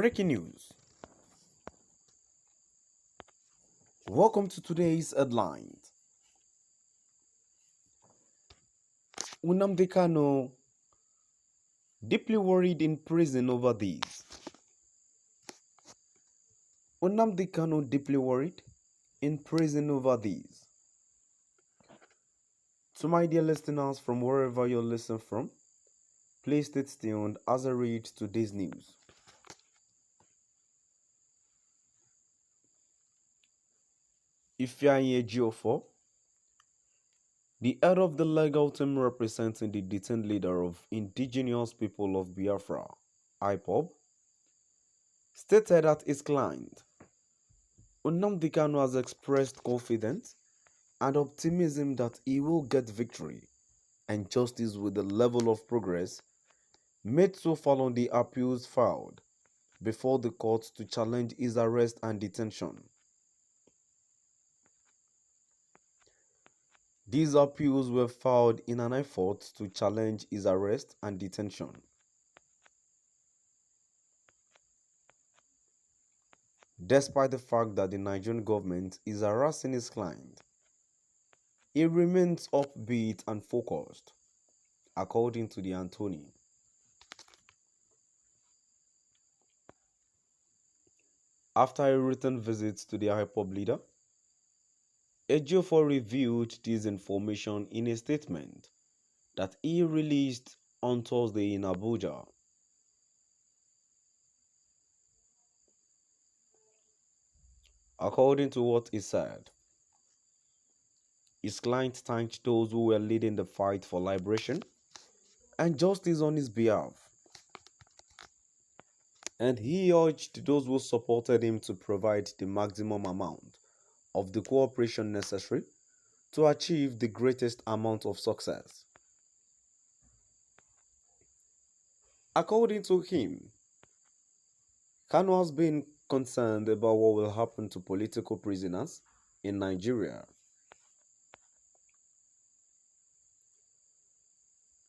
Breaking news. Welcome to today's headlines. Nnamdi Kanu deeply worried in prison over these. Nnamdi Kanu deeply worried in prison over these. To my dear listeners from wherever you're listening from, please stay tuned as I read today's news. Ifeanyi Ejiofor, the head of the legal team representing the detained leader of Indigenous People of Biafra, IPOB, stated at Exclaimed, Nnamdi Kanu has expressed confidence and optimism that he will get victory and justice with the level of progress made so far on the appeals filed before the court to challenge his arrest and detention. These appeals were filed in an effort to challenge his arrest and detention. Despite the fact that the Nigerian government is harassing his client, he remains upbeat and focused, according to the Anthony. After a written visit to the IPOB leader, Ejiofor revealed this information in a statement that he released on Thursday in Abuja. According to what he said, his client thanked those who were leading the fight for liberation and justice on his behalf, and he urged those who supported him to provide the maximum amount of the cooperation necessary to achieve the greatest amount of success. According to him, Kanu has been concerned about what will happen to political prisoners in Nigeria.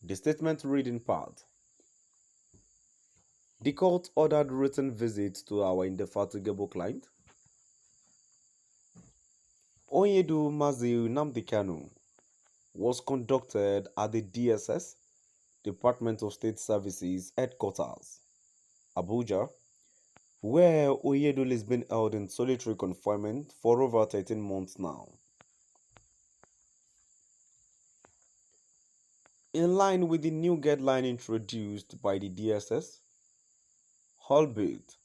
The statement read in part, the court ordered written visits to our indefatigable client, Wørrïēd Mazi Nnamdi Kanu, was conducted at the DSS, Department of State Services headquarters, Abuja, where Wørrïēd has been held in solitary confinement for over 13 months now. In line with the new guideline introduced by the DSS, albeit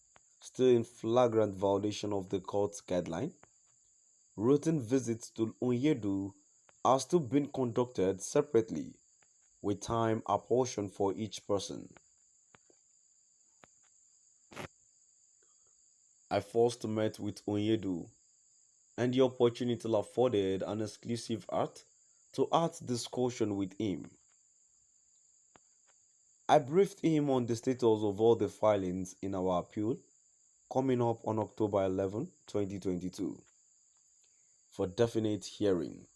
still in flagrant violation of the court's guideline, routine visits to Wørrïēd are still being conducted separately with time apportioned for each person. I first met with Wørrïēd, and the opportunity afforded an exclusive art discussion with him. I briefed him on the status of all the filings in our appeal coming up on October 11, 2022, for definite hearing.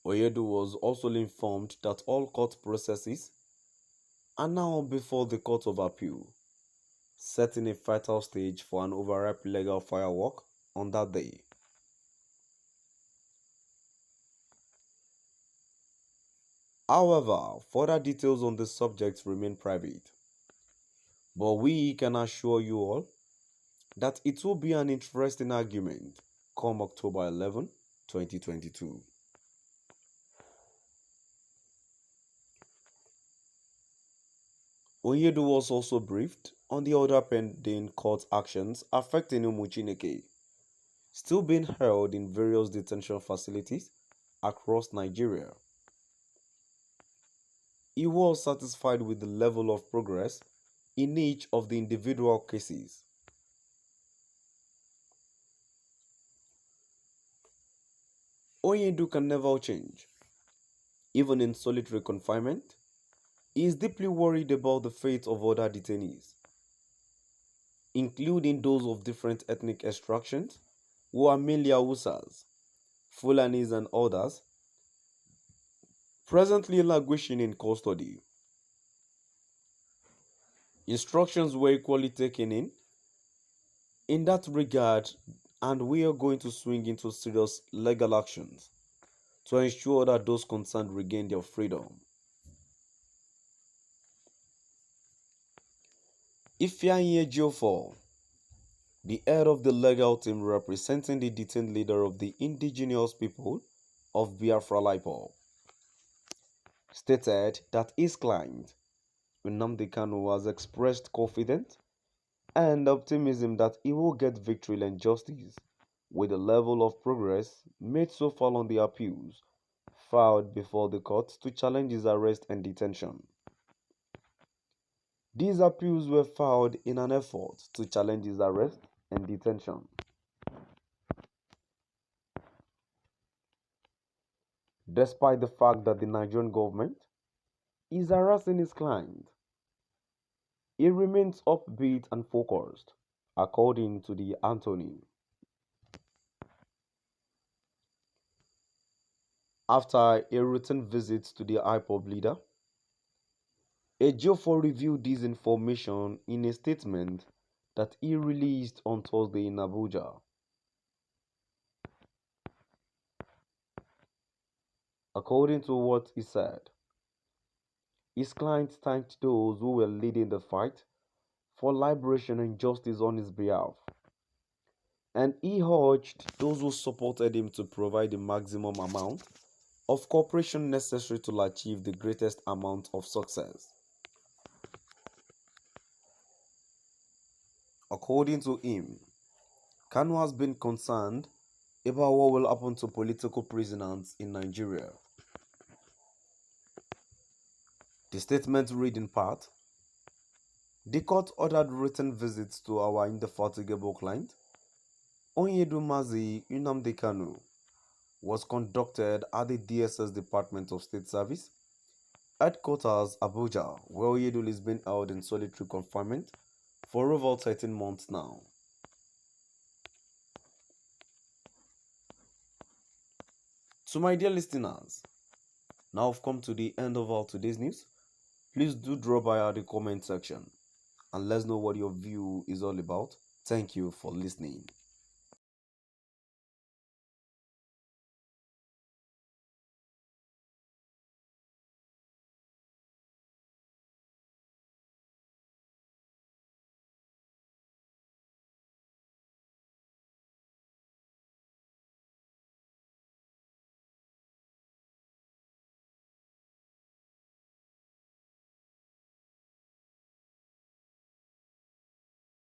Wørrïēd was also informed that all court processes are now before the Court of Appeal, setting a fertile stage for an overripe legal firework on that day. However, further details on the subject remain private, but we can assure you all that it will be an interesting argument come October 11, 2022. Wørrïēd was also briefed on the other pending court actions affecting Chineke, still being held in various detention facilities across Nigeria. He was satisfied with the level of progress in each of the individual cases. Wørrïēd can never change. Even in solitary confinement, he is deeply worried about the fate of other detainees, including those of different ethnic extractions who are mainly Hausas, Fulanis and others, presently languishing in custody. Instructions were equally taken in that regard, and we are going to swing into serious legal actions to ensure that those concerned regain their freedom. Ifeanyi Ejiofor, the head of the legal team representing the detained leader of the indigenous people of Biafra IPOB, stated that his client, Nnamdi Kanu, has expressed confidence and optimism that he will get victory and justice with the level of progress made so far on the appeals filed before the court to challenge his arrest and detention. These appeals were filed in an effort to challenge his arrest and detention. Despite the fact that the Nigerian government is harassing his client, he remains upbeat and focused, according to the Anthony. After a routine visit to the IPOB leader, Ejiofor revealed this information in a statement that he released on Thursday in Abuja. According to what he said, his client thanked those who were leading the fight for liberation and justice on his behalf, and he urged those who supported him to provide the maximum amount of cooperation necessary to achieve the greatest amount of success. According to him, Kanu has been concerned about what will happen to political prisoners in Nigeria. The statement read in part, the court ordered written visits to our indefatigable client, Onyedumazi Nnamdi Kanu, was conducted at the DSS Department of State Service, headquarters Abuja, where Wørrïēd is being held in solitary confinement for over 13 months now. To my dear listeners, now I've come to the end of our today's news. Please do drop by at the comment section and let's know what your view is all about. Thank you for listening.